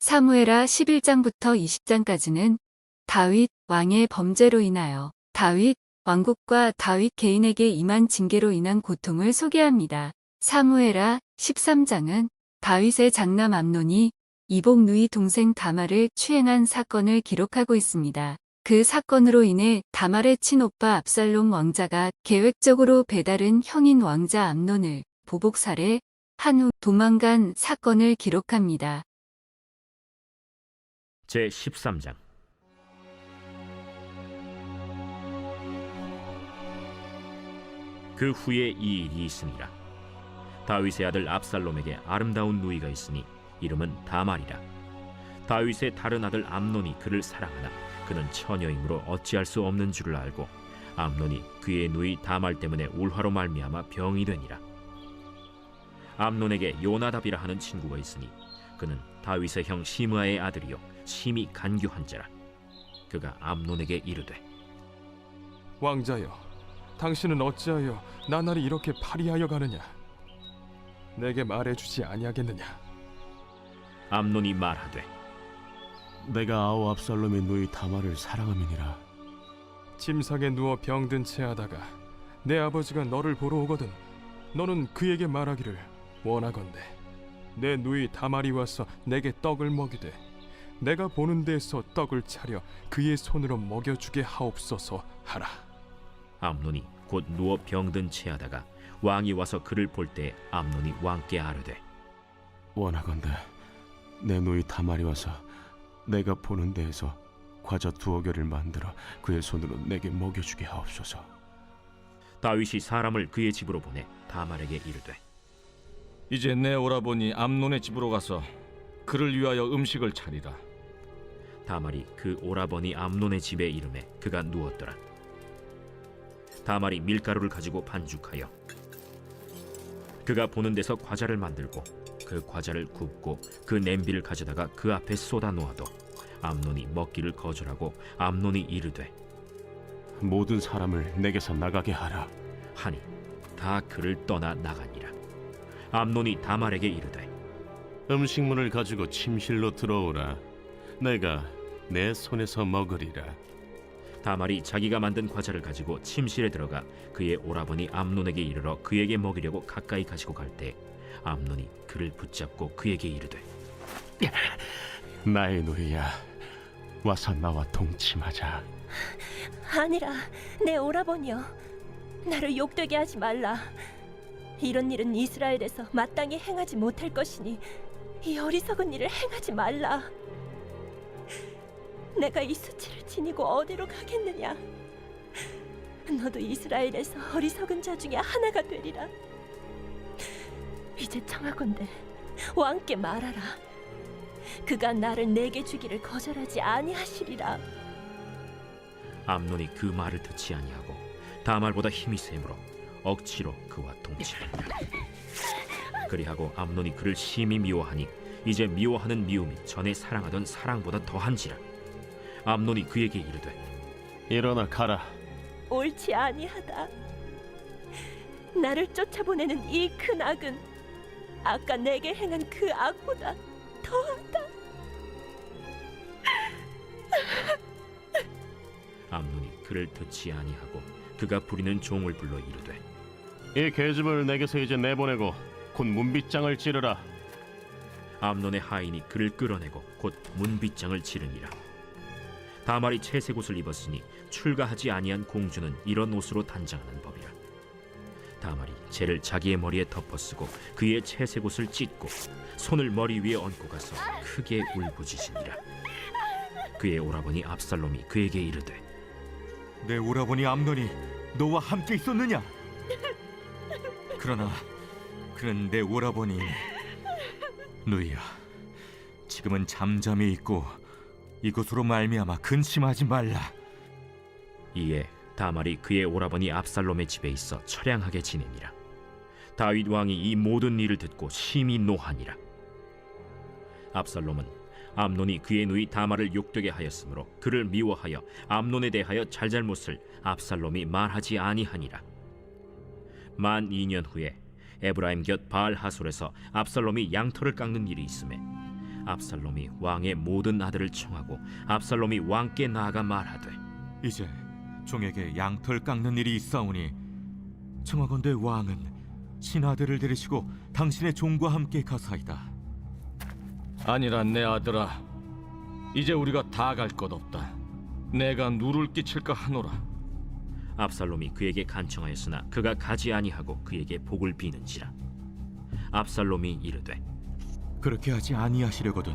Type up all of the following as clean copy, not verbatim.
사무엘하 11장부터 20장까지는 다윗 왕의 범죄로 인하여 다윗 왕국과 다윗 개인에게 임한 징계로 인한 고통을 소개합니다. 사무엘하 13장은 다윗의 장남 암논이 이복 누이 동생 다말을 추행한 사건을 기록하고 있습니다. 그 사건으로 인해 다말의 친오빠 압살롬 왕자가 계획적으로 배다른 형인 왕자 암논을 보복 살해한 후 도망간 사건을 기록합니다. 제13장. 그 후에 이 일이 있으니라. 다윗의 아들 압살롬에게 아름다운 누이가 있으니 이름은 다말이라. 다윗의 다른 아들 암논이 그를 사랑하나 그는 처녀이므로 어찌할 수 없는 줄을 알고 암논이 그의 누이 다말 때문에 울화로 말미암아 병이 되니라. 암논에게 요나답이라 하는 친구가 있으니 그는 다윗의 형 시므아의 아들이요 심히 간교한 자라. 그가 암논에게 이르되, 왕자여, 당신은 어찌하여 나날이 이렇게 파리하여 가느냐? 내게 말해주지 아니하겠느냐? 암논이 말하되, 내가 아우 압살롬의 누이 다말을 사랑함이니라. 침상에 누워 병든 채 하다가 내 아버지가 너를 보러 오거든 너는 그에게 말하기를, 원하건대 내 누이 다말이 와서 내게 떡을 먹이되 내가 보는 데에서 떡을 차려 그의 손으로 먹여주게 하옵소서 하라. 암논이 곧 누워 병든 채하다가 왕이 와서 그를 볼 때 암논이 왕께 아뢰되, 원하건대 내 누이 다말이 와서 내가 보는 데에서 과자 2어개를 만들어 그의 손으로 내게 먹여주게 하옵소서. 다윗이 사람을 그의 집으로 보내 다말에게 이르되, 이제 내 오라버니 암논의 집으로 가서 그를 위하여 음식을 차리라. 다말이 그 오라버니 암논의 집에 이르매 그가 누웠더라. 다말이 밀가루를 가지고 반죽하여 그가 보는 데서 과자를 만들고 그 과자를 굽고 그 냄비를 가져다가 그 앞에 쏟아 놓아도 암논이 먹기를 거절하고 암논이 이르되, 모든 사람을 내게서 나가게 하라 하니 다 그를 떠나 나가니라. 암논이 다말에게 이르되, 음식물을 가지고 침실로 들어오라. 내가 내 손에서 먹으리라. 다말이 자기가 만든 과자를 가지고 침실에 들어가 그의 오라버니 암논에게 이르러 그에게 먹이려고 가까이 가지고 갈 때 암논이 그를 붙잡고 그에게 이르되, 나의 누이야, 와서 나와 동침하자. 아니라 내 오라버니여, 나를 욕되게 하지 말라. 이런 일은 이스라엘에서 마땅히 행하지 못할 것이니 이 어리석은 일을 행하지 말라. 내가 이 수치를 지니고 어디로 가겠느냐? 너도 이스라엘에서 어리석은 자 중에 하나가 되리라. 이제 청하건대 왕께 말하라. 그가 나를 내게 주기를 거절하지 아니하시리라. 암논이 그 말을 듣지 아니하고 다말보다 힘이 세므로 억지로 그와 동침하니라. 그리하고 암논이 그를 심히 미워하니 이제 미워하는 미움이 전에 사랑하던 사랑보다 더한지라. 암논이 그에게 이르되, 일어나 가라. 옳지 아니하다. 나를 쫓아보내는 이 큰 악은 아까 내게 행한 그 악보다 더하다. 암논이 그를 듣지 아니하고 그가 부리는 종을 불러 이르되, 이 계집을 내게서 이제 내보내고 곧 문빗장을 찌르라. 암논의 하인이 그를 끌어내고 곧 문빗장을 치르니라. 다말이 채색 옷을 입었으니 출가하지 아니한 공주는 이런 옷으로 단장하는 법이라. 다말이 재를 자기의 머리에 덮어쓰고 그의 채색 옷을 찢고 손을 머리 위에 얹고 가서 크게 울부짖으니라. 그의 오라버니 압살롬이 그에게 이르되, 내 오라버니 암논이 너와 함께 있었느냐? 그러나 그는 내 오라버니. 누이야, 지금은 잠잠히 있고 이것으로 말미암아 근심하지 말라. 이에 다말이 그의 오라버니 압살롬의 집에 있어 처량하게 지내니라. 다윗 왕이 이 모든 일을 듣고 심히 노하니라. 압살롬은 암논이 그의 누이 다말을 욕되게 하였으므로 그를 미워하여 암논에 대하여 잘잘못을 압살롬이 말하지 아니하니라. 만 2년 후에 에브라임 곁 바알 하솔에서 압살롬이 양털을 깎는 일이 있음에 압살롬이 왕의 모든 아들을 청하고 압살롬이 왕께 나아가 말하되 이제 종에게 양털 깎는 일이 있사오니 청하건대 왕은 신하들을 데리시고 당신의 종과 함께 가사이다. 아니라 내 아들아, 이제 우리가 다 갈 것 없다. 내가 누를 끼칠까 하노라. 압살롬이 그에게 간청하였으나 그가 가지 아니하고 그에게 복을 비는지라. 압살롬이 이르되 그렇게 하지 아니하시려거든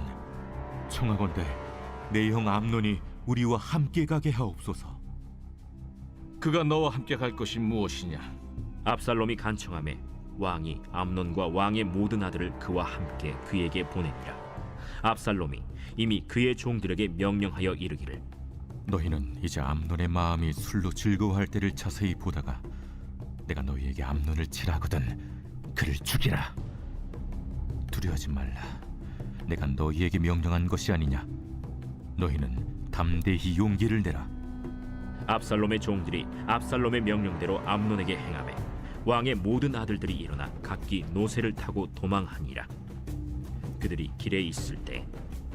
청하건대 내 형 암논이 우리와 함께 가게 하옵소서. 그가 너와 함께 갈 것이 무엇이냐? 압살롬이 간청하매 왕이 암논과 왕의 모든 아들을 그와 함께 그에게 보내니라. 압살롬이 이미 그의 종들에게 명령하여 이르기를 너희는 이제 암논의 마음이 술로 즐거워할 때를 자세히 보다가 내가 너희에게 암논을 치라거든 그를 죽이라. 두려워하지 말라. 내가 너희에게 명령한 것이 아니냐. 너희는 담대히 용기를 내라. 압살롬의 종들이 압살롬의 명령대로 암논에게 행하매 왕의 모든 아들들이 일어나 각기 노새를 타고 도망하니라. 그들이 길에 있을 때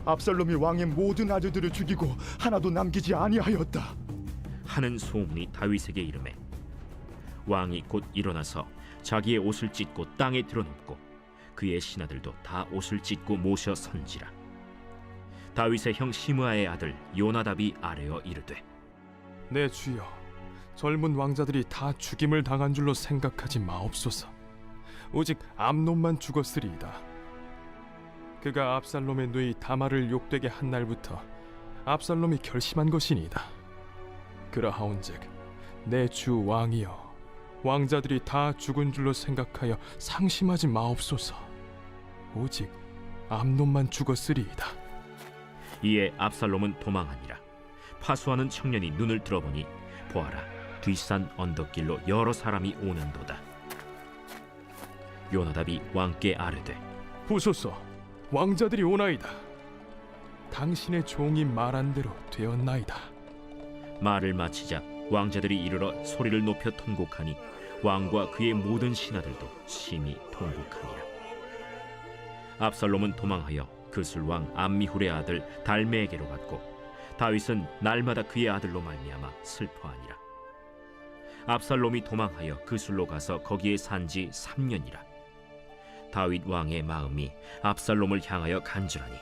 압살롬이 왕의 모든 아들들을 죽이고 하나도 남기지 아니하였다 하는 소문이 다윗에게 이르매 왕이 곧 일어나서 자기의 옷을 찢고 땅에 드러눕고 그의 신하들도 다 옷을 찢고 모셔 선지라. 다윗의 형 시므아의 아들 요나답이 아뢰어 이르되 내 주여, 젊은 왕자들이 다 죽임을 당한 줄로 생각하지 마옵소서. 오직 암논만 죽었으리이다. 그가 압살롬의 누이 다말을 욕되게 한 날부터 압살롬이 결심한 것이니이다. 그러하온즉 내 주 왕이여, 왕자들이 다 죽은 줄로 생각하여 상심하지 마옵소서. 오직 암논만 죽었으리이다. 이에 압살롬은 도망하니라. 파수하는 청년이 눈을 들어보니 보아라, 뒷산 언덕길로 여러 사람이 오는도다. 요나답이 왕께 아뢰되 보소서, 왕자들이 오나이다. 당신의 종이 말한 대로 되었나이다. 말을 마치자 왕자들이 이르러 소리를 높여 통곡하니 왕과 그의 모든 신하들도 심히 통곡하니라. 압살롬은 도망하여 그술왕 암미훌의 아들 달메에게로 갔고 다윗은 날마다 그의 아들로 말미암아 슬퍼하니라. 압살롬이 도망하여 그술로 가서 거기에 산지 3년이라. 다윗 왕의 마음이 압살롬을 향하여 간절하니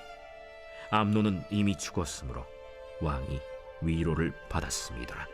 암논은 이미 죽었으므로 왕이 위로를 받았음이더라.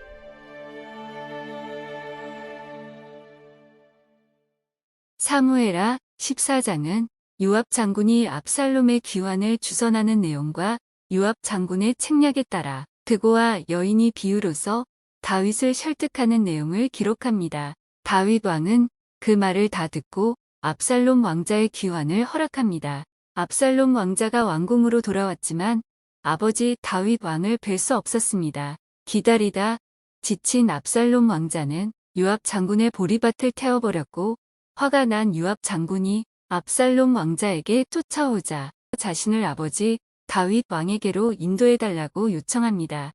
사무엘하 14장은 요압 장군이 압살롬의 귀환을 주선하는 내용과 요압 장군의 책략에 따라 드고와 여인이 비유로서 다윗을 설득하는 내용을 기록합니다. 다윗 왕은 그 말을 다 듣고 압살롬 왕자의 귀환을 허락합니다. 압살롬 왕자가 왕궁으로 돌아왔지만 아버지 다윗 왕을 뵐 수 없었습니다. 기다리다 지친 압살롬 왕자는 요압 장군의 보리밭을 태워버렸고 화가 난 요압 장군이 압살롬 왕자에게 쫓아오자 자신을 아버지 다윗 왕에게로 인도해달라고 요청합니다.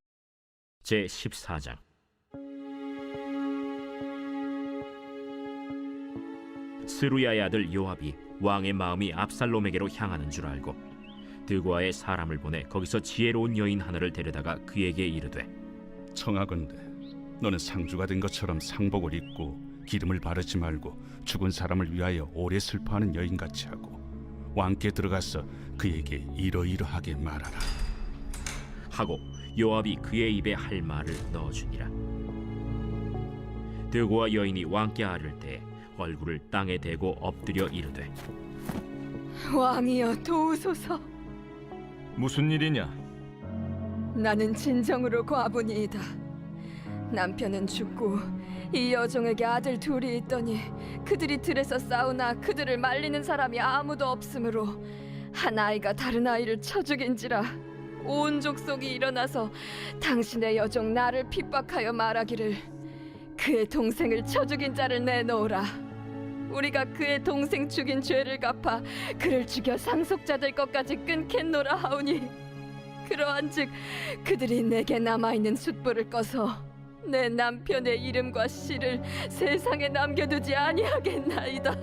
제14장 스루야의 아들 요압이 왕의 마음이 압살롬에게로 향하는 줄 알고 드고아의 사람을 보내 거기서 지혜로운 여인 하나를 데려다가 그에게 이르되 청하건대 너는 상주가 된 것처럼 상복을 입고 기름을 바르지 말고 죽은 사람을 위하여 오래 슬퍼하는 여인같이 하고 왕께 들어가서 그에게 이러이러하게 말하라 하고 요압이 그의 입에 할 말을 넣어주니라. 드고아 여인이 왕께 아를 때 얼굴을 땅에 대고 엎드려 이르되 왕이여 도우소서. 무슨 일이냐? 나는 진정으로 과부니이다. 남편은 죽고 이 여종에게 아들 둘이 있더니 그들이 들에서 싸우나 그들을 말리는 사람이 아무도 없으므로 한 아이가 다른 아이를 쳐 죽인지라. 온 족속이 일어나서 당신의 여종 나를 핍박하여 말하기를 그의 동생을 쳐 죽인 자를 내놓으라. 우리가 그의 동생 죽인 죄를 갚아 그를 죽여 상속자 될 것까지 끊겠노라 하오니 그러한즉 그들이 내게 남아있는 숯불을 꺼서 내 남편의 이름과 씨를 세상에 남겨두지 아니하겠나이다.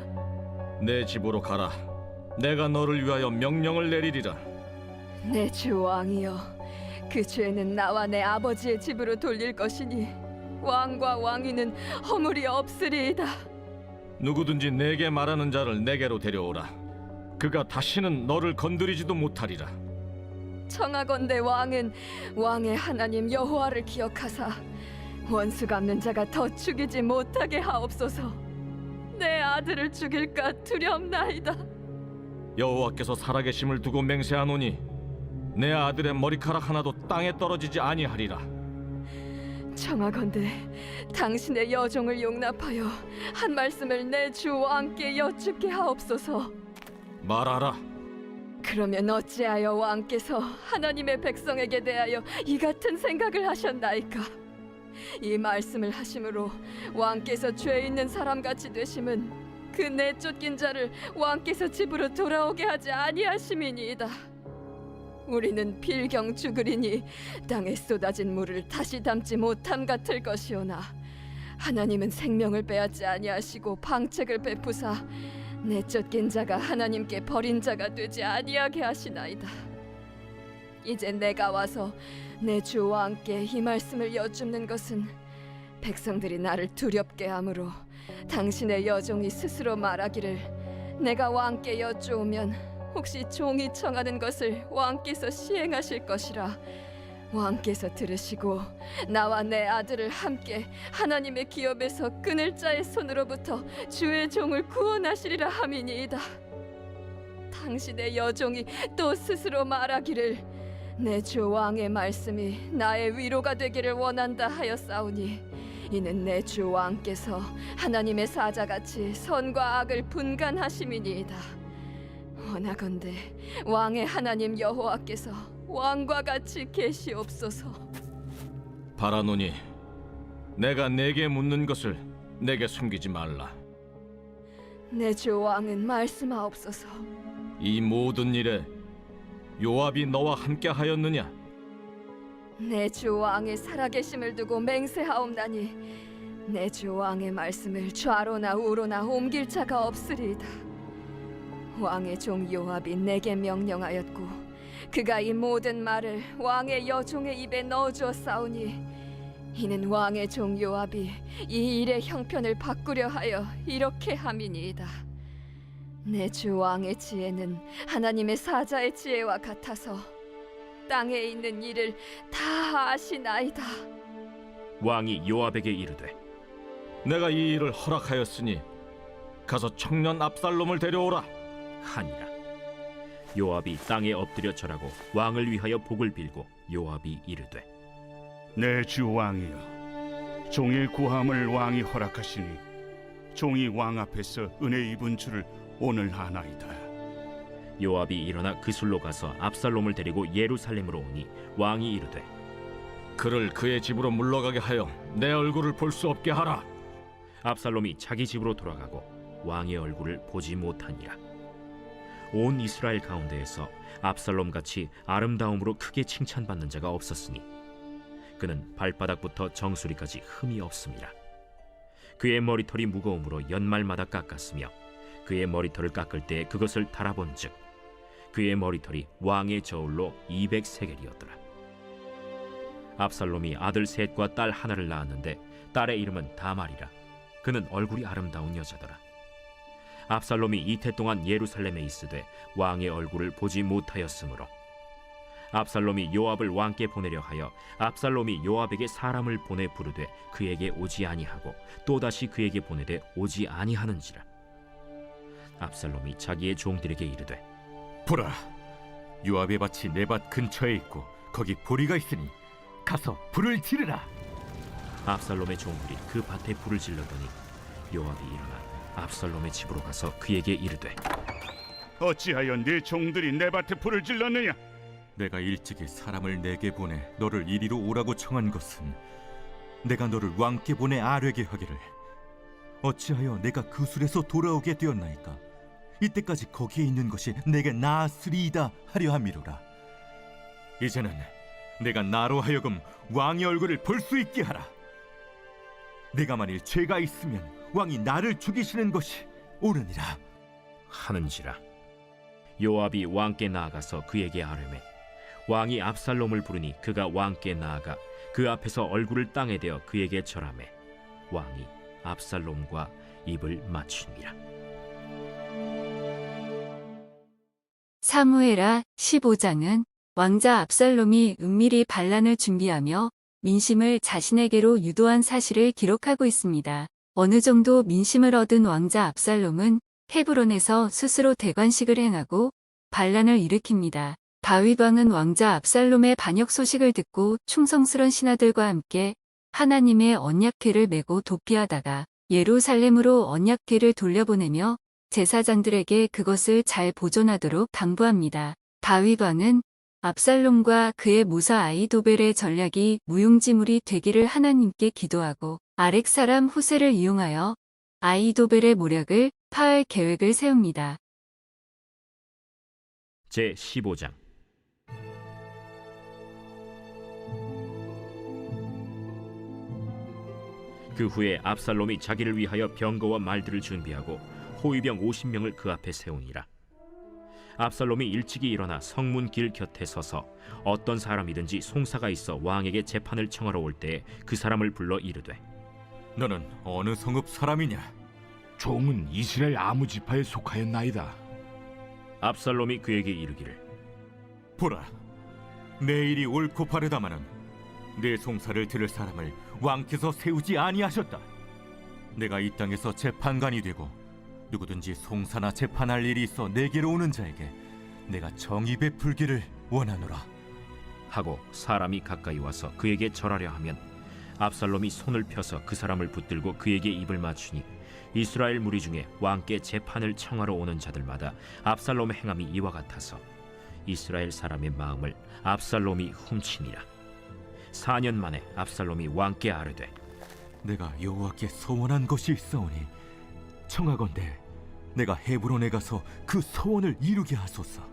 내 집으로 가라. 내가 너를 위하여 명령을 내리리라. 내 주 왕이여, 그 죄는 나와 내 아버지의 집으로 돌릴 것이니 왕과 왕위는 허물이 없으리이다. 누구든지 내게 말하는 자를 내게로 데려오라. 그가 다시는 너를 건드리지도 못하리라. 청하건대 왕은 왕의 하나님 여호와를 기억하사 원수 갚는 자가 더 죽이지 못하게 하옵소서. 내 아들을 죽일까 두렵나이다. 여호와께서 살아계심을 두고 맹세하노니 내 아들의 머리카락 하나도 땅에 떨어지지 아니하리라. 청하건대 당신의 여종을 용납하여 한 말씀을 내 주 왕께 여쭙게 하옵소서. 말하라. 그러면 어찌하여 왕께서 하나님의 백성에게 대하여 이 같은 생각을 하셨나이까? 이 말씀을 하심으로 왕께서 죄 있는 사람같이 되심은 그 내쫓긴 자를 왕께서 집으로 돌아오게 하지 아니하심이니이다. 우리는 필경 죽으리니 땅에 쏟아진 물을 다시 담지 못함 같을 것이오나 하나님은 생명을 빼앗지 아니하시고 방책을 베푸사 내쫓긴 자가 하나님께 버린 자가 되지 아니하게 하시나이다. 이제 내가 와서 내 주 왕께 이 말씀을 여쭙는 것은 백성들이 나를 두렵게 하므로 당신의 여종이 스스로 말하기를 내가 왕께 여쭈오면 혹시 종이 청하는 것을 왕께서 시행하실 것이라 왕께서 들으시고 나와 내 아들을 함께 하나님의 기업에서 끊을 자의 손으로부터 주의 종을 구원하시리라 함이니이다. 당신의 여종이 또 스스로 말하기를 내 주 왕의 말씀이 나의 위로가 되기를 원한다 하였사오니 이는 내 주 왕께서 하나님의 사자같이 선과 악을 분간하심이니이다. 원하건대 왕의 하나님 여호와께서 왕과 같이 계시옵소서. 바라노니 내가 내게 묻는 것을 내게 숨기지 말라. 내 주 왕은 말씀하옵소서. 이 모든 일에 요압이 너와 함께 하였느냐? 내 주 왕의 살아계심을 두고 맹세하옵나니 내 주 왕의 말씀을 좌로나 우로나 옮길 자가 없으리이다. 왕의 종 요압이 내게 명령하였고 그가 이 모든 말을 왕의 여종의 입에 넣어주었사오니 이는 왕의 종 요압이 이 일의 형편을 바꾸려 하여 이렇게 함이니이다. 내 주 왕의 지혜는 하나님의 사자의 지혜와 같아서 땅에 있는 일을 다 아시나이다. 왕이 요압에게 이르되 내가 이 일을 허락하였으니 가서 청년 압살롬을 데려오라 하니라. 요압이 땅에 엎드려 절하고 왕을 위하여 복을 빌고 요압이 이르되 내 주 왕이여, 종의 구함을 왕이 허락하시니 종이 왕 앞에서 은혜 입은 줄을 오늘 아나이다. 요압이 일어나 그술로 가서 압살롬을 데리고 예루살렘으로 오니 왕이 이르되 그를 그의 집으로 물러가게 하여 내 얼굴을 볼 수 없게 하라. 압살롬이 자기 집으로 돌아가고 왕의 얼굴을 보지 못하니라. 온 이스라엘 가운데에서 압살롬 같이 아름다움으로 크게 칭찬받는 자가 없었으니 그는 발바닥부터 정수리까지 흠이 없음이라. 그의 머리털이 무거움으로 연말마다 깎았으며 그의 머리털을 깎을 때 그것을 달아본즉 그의 머리털이 왕의 저울로 200세겔이었더라. 압살롬이 아들 셋과 딸 하나를 낳았는데 딸의 이름은 다말이라. 그는 얼굴이 아름다운 여자더라. 압살롬이 이태 동안 예루살렘에 있으되 왕의 얼굴을 보지 못하였으므로 압살롬이 요압을 왕께 보내려 하여 압살롬이 요압에게 사람을 보내 부르되 그에게 오지 아니하고 또다시 그에게 보내되 오지 아니하는지라. 압살롬이 자기의 종들에게 이르되 보라, 요압의 밭이 내 밭 근처에 있고 거기 보리가 있으니 가서 불을 지르라. 압살롬의 종들이 그 밭에 불을 질렀더니 요압이 일어나 압살롬의 집으로 가서 그에게 이르되 어찌하여 네 종들이 내 밭에 불을 질렀느냐? 내가 일찍이 사람을 내게 보내 너를 이리로 오라고 청한 것은 내가 너를 왕께 보내 아뢰게 하기를 어찌하여 내가 그 술에서 돌아오게 되었나이까? 이때까지 거기에 있는 것이 내게 나았으리이다 하려 함이로라. 이제는 내가 나로 하여금 왕의 얼굴을 볼 수 있게 하라. 내가 만일 죄가 있으면 왕이 나를 죽이시는 것이 옳으니라. 하는지라. 요압이 왕께 나아가서 그에게 아뢰매 왕이 압살롬을 부르니 그가 왕께 나아가 그 앞에서 얼굴을 땅에 대어 그에게 절하매 왕이 압살롬과 입을 맞추니라. 사무엘하 15장은 왕자 압살롬이 은밀히 반란을 준비하며 민심을 자신에게로 유도한 사실을 기록하고 있습니다. 어느 정도 민심을 얻은 왕자 압살롬은 헤브론에서 스스로 대관식을 행하고 반란을 일으킵니다. 다윗 왕은 왕자 압살롬의 반역 소식을 듣고 충성스런 신하들과 함께 하나님의 언약궤를 메고 도피하다가 예루살렘으로 언약궤를 돌려보내며 제사장들에게 그것을 잘 보존하도록 당부합니다. 다윗 왕은 압살롬과 그의 모사 아히도벨의 전략이 무용지물이 되기를 하나님께 기도하고 아렉 사람 후세를 이용하여 아히도벨의 모략을 파할 계획을 세웁니다. 제15장. 그 후에 압살롬이 자기를 위하여 병거와 말들을 준비하고 호위병 50명을 그 앞에 세우니라. 압살롬이 일찍이 일어나 성문 길 곁에 서서 어떤 사람이든지 송사가 있어 왕에게 재판을 청하러 올 때에 그 사람을 불러 이르되 너는 어느 성읍 사람이냐? 종은 이스라엘 아무 지파에 속하였나이다. 압살롬이 그에게 이르기를 보라, 내 일이 옳고 바르다마는 내 송사를 들을 사람을 왕께서 세우지 아니하셨다. 내가 이 땅에서 재판관이 되고 누구든지 송사나 재판할 일이 있어 내게로 오는 자에게 내가 정의 베풀기를 원하노라 하고 사람이 가까이 와서 그에게 절하려 하면 압살롬이 손을 펴서 그 사람을 붙들고 그에게 입을 맞추니 이스라엘 무리 중에 왕께 재판을 청하러 오는 자들마다 압살롬의 행함이 이와 같아서 이스라엘 사람의 마음을 압살롬이 훔치니라. 4년 만에 압살롬이 왕께 아뢰되 내가 여호와께 소원한 것이 있사오니 청하건대 내가 헤브론에 가서 그 소원을 이루게 하소서.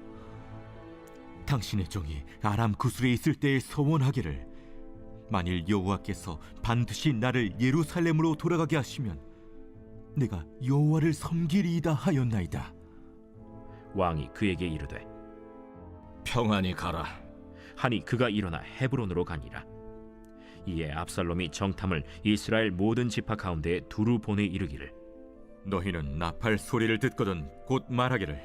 당신의 종이 아람 구술에 있을 때에 소원하기를 만일 여호와께서 반드시 나를 예루살렘으로 돌아가게 하시면 내가 여호와를 섬기리이다 하였나이다. 왕이 그에게 이르되 평안히 가라. 하니 그가 일어나 헤브론으로 가니라. 이에 압살롬이 정탐을 이스라엘 모든 지파 가운데에 두루 보내 이르기를 너희는 나팔 소리를 듣거든 곧 말하기를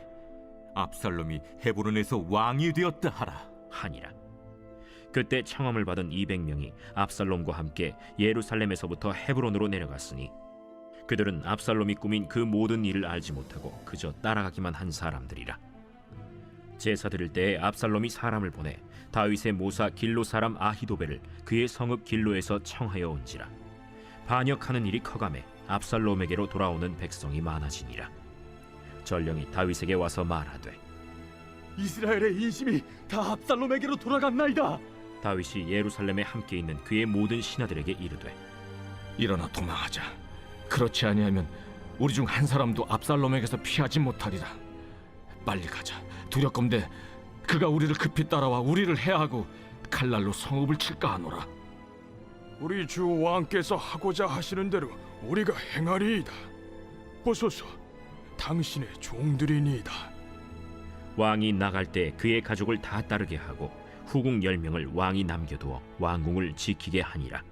압살롬이 헤브론에서 왕이 되었다 하라 하니라. 그때 청함을 받은 200명이 압살롬과 함께 예루살렘에서부터 헤브론으로 내려갔으니 그들은 압살롬이 꾸민 그 모든 일을 알지 못하고 그저 따라가기만 한 사람들이라. 제사 드릴 때에 압살롬이 사람을 보내 다윗의 모사 길로 사람 아히도벨을 그의 성읍 길로에서 청하여 온지라. 반역하는 일이 커가매 압살롬에게로 돌아오는 백성이 많아지니라. 전령이 다윗에게 와서 말하되 이스라엘의 인심이 다 압살롬에게로 돌아갔나이다. 다윗이 예루살렘에 함께 있는 그의 모든 신하들에게 이르되 일어나 도망하자. 그렇지 아니하면 우리 중 한 사람도 압살롬에게서 피하지 못하리라. 빨리 가자. 두렵건대 그가 우리를 급히 따라와 우리를 해하고 칼날로 성읍을 칠까 하노라. 우리 주 왕께서 하고자 하시는 대로 우리가 행하리이다. 보소서, 당신의 종들이니이다. 왕이 나갈 때 그의 가족을 다 따르게 하고 후궁 10명을 왕이 남겨두어 왕궁을 지키게 하니라.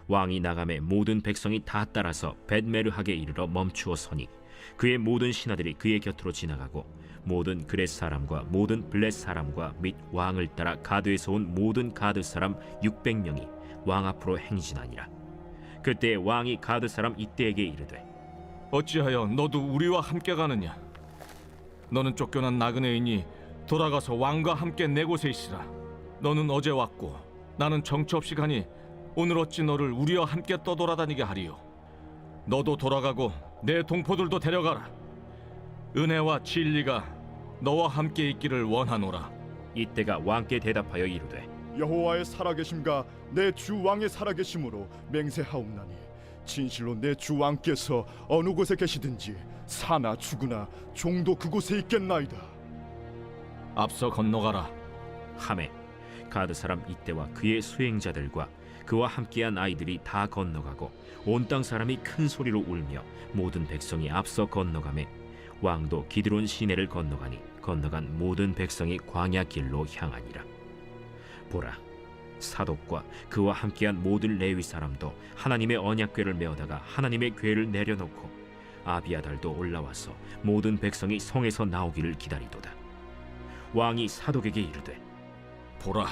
왕이 나감에 모든 백성이 다 따라서 벳메르하게 이르러 멈추어 서니 그의 모든 신하들이 그의 곁으로 지나가고 모든 그렛 사람과 모든 블렛 사람과 및 왕을 따라 가드에서 온 모든 가드 사람 600명이 왕 앞으로 행진하니라. 그때 왕이 가드 사람 이때에게 이르되 어찌하여 너도 우리와 함께 가느냐? 너는 쫓겨난 나그네이니 돌아가서 왕과 함께 내 곳에 있으라. 너는 어제 왔고 나는 정처 없이 가니 오늘 어찌 너를 우리와 함께 떠돌아다니게 하리요? 너도 돌아가고 내 동포들도 데려가라. 은혜와 진리가 너와 함께 있기를 원하노라. 이때가 왕께 대답하여 이르되 여호와의 살아계심과 내 주 왕의 살아계심으로 맹세하옵나니 진실로 내 주 왕께서 어느 곳에 계시든지 사나 죽으나 종도 그곳에 있겠나이다. 앞서 건너가라. 하매 가드 사람 이때와 그의 수행자들과 그와 함께한 아이들이 다 건너가고 온 땅 사람이 큰 소리로 울며 모든 백성이 앞서 건너가매 왕도 기드론 시내를 건너가니 건너간 모든 백성이 광야 길로 향하니라. 보라, 사독과 그와 함께한 모든 레위 사람도 하나님의 언약궤를 메어다가 하나님의 궤를 내려놓고 아비아달도 올라와서 모든 백성이 성에서 나오기를 기다리도다. 왕이 사독에게 이르되, 보라,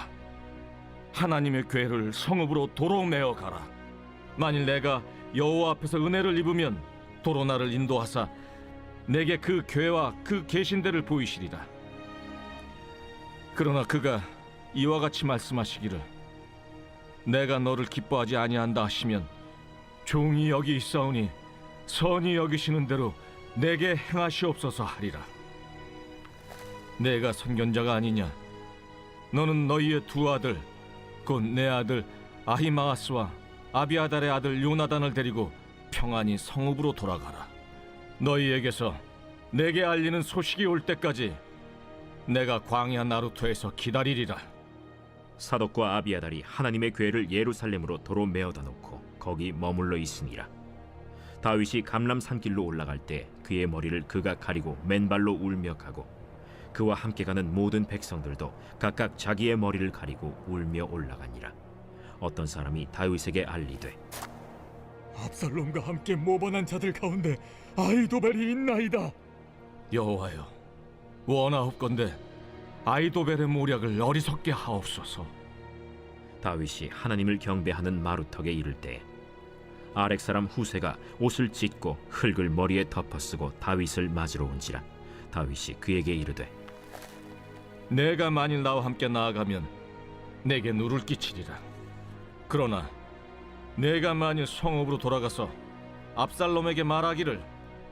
하나님의 궤를 성읍으로 도로 메어 가라. 만일 내가 여호와 앞에서 은혜를 입으면 도로 나를 인도하사 내게 그 궤와 그 계신대를 보이시리라. 그러나 그가 이와 같이 말씀하시기를, 내가 너를 기뻐하지 아니한다 하시면 종이 여기 있사오니 선히 여기시는 대로 내게 행하시옵소서 하리라. 내가 선견자가 아니냐? 너는 너희의 두 아들 곧 내 아들 아히마아스와 아비아달의 아들 요나단을 데리고 평안히 성읍으로 돌아가라. 너희에게서 내게 알리는 소식이 올 때까지 내가 광야 나루토에서 기다리리라. 사독과 아비아달이 하나님의 궤를 예루살렘으로 도로 메어다 놓고 거기 머물러 있으니라. 다윗이 감람 산길로 올라갈 때 그의 머리를 그가 가리고 맨발로 울며 가고 그와 함께 가는 모든 백성들도 각각 자기의 머리를 가리고 울며 올라가니라. 어떤 사람이 다윗에게 알리되, 압살롬과 함께 모반한 자들 가운데 아히도벨이 있나이다. 여호와여, 원하옵건대 아히도벨의 모략을 어리석게 하옵소서. 다윗이 하나님을 경배하는 마루턱에 이를 때 아렉 사람 후세가 옷을 찢고 흙을 머리에 덮어쓰고 다윗을 맞으러 온지라. 다윗이 그에게 이르되, 내가 만일 나와 함께 나아가면 내게 누를 끼치리라. 그러나 내가 만일 성읍으로 돌아가서 압살롬에게 말하기를,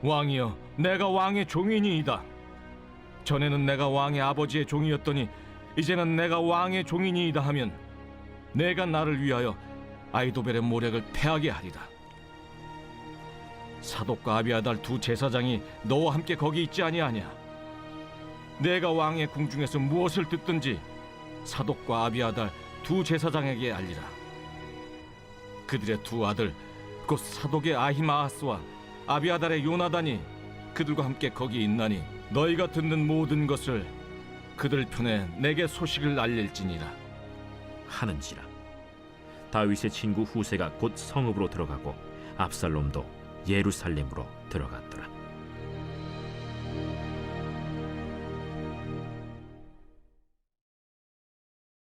왕이여, 내가 왕의 종이니이다. 전에는 내가 왕의 아버지의 종이었더니 이제는 내가 왕의 종이니이다 하면 내가 나를 위하여 아히도벨의 모략을 패하게 하리라. 사독과 아비아달 두 제사장이 너와 함께 거기 있지 아니하냐? 내가 왕의 궁중에서 무엇을 듣든지 사독과 아비아달 두 제사장에게 알리라. 그들의 두 아들 곧 사독의 아히마아스와 아비아달의 요나단이 그들과 함께 거기 있나니 너희가 듣는 모든 것을 그들 편에 내게 소식을 알릴지니라 하는지라. 다윗의 친구 후세가 곧 성읍으로 들어가고 압살롬도 예루살렘으로 들어갔더라.